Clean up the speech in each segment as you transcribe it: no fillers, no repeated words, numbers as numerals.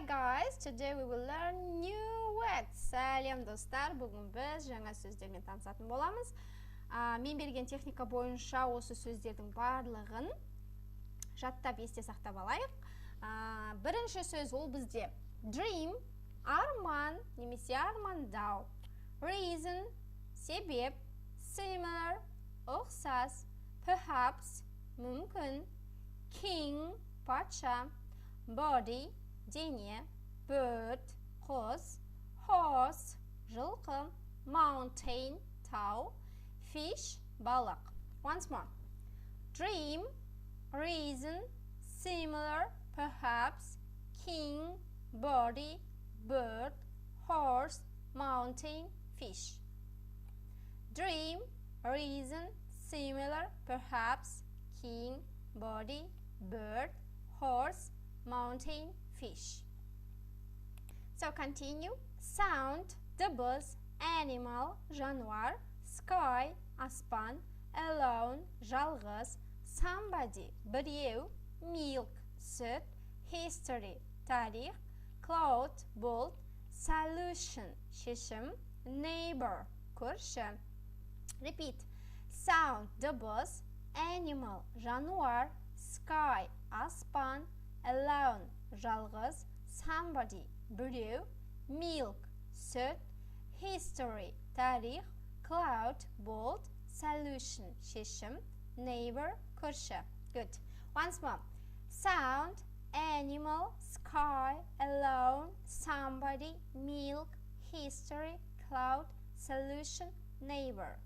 guys, today we will learn new words. Сәлем достар, бүгін біз жаңа сөздермен танысатын боламыз. Мен берген техника бойынша осы сөздердің барлығын жаттап есте сақтап алайық. Бірінші сөз ол бізде dream, арман немесе армандау, reason, себеп, similar, ұқсас, perhaps, мүмкін, king, патша, body, дене, bird, құс, horse, жылқы, mountain, тау, fish, балық. Once more. Dream, reason, similar, perhaps, king, body, bird, horse, mountain, fish. Dream, reason, similar, perhaps, king, body, bird, horse, mountain, fish. So continue. Sound, dыбыс, animal, жануар, sky, аспан, alone, жалғыз, somebody, біреу, milk, сүт, history, тарих, cloud, бұлт, solution, шешім, neighbor, көрші. Repeat. Sound, дыбыс, animal, жануар, sky, аспан, alone, жалғыз, somebody, біреу, milk, сүт, history, тарих, cloud, бұлт, solution, шешім, neighbor, көрші. Good. Once more. Sound, animal, sky, alone, somebody, milk, history, cloud, solution, neighbor.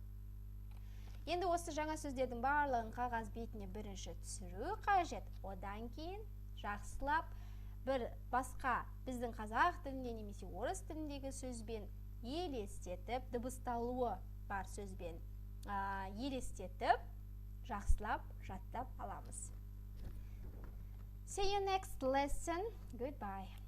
Енді осы жаңа сөздердің барлығын қағаз бетіне бірінші түсіру қажет. Одан кейін жақсылап бір басқа біздің қазақ тілінде немесе орыс тіліндегі сөзбен елестетіп, дыбысталуы бар сөзбен елестетіп, жақсылап жаттап аламыз. See you next lesson. Goodbye.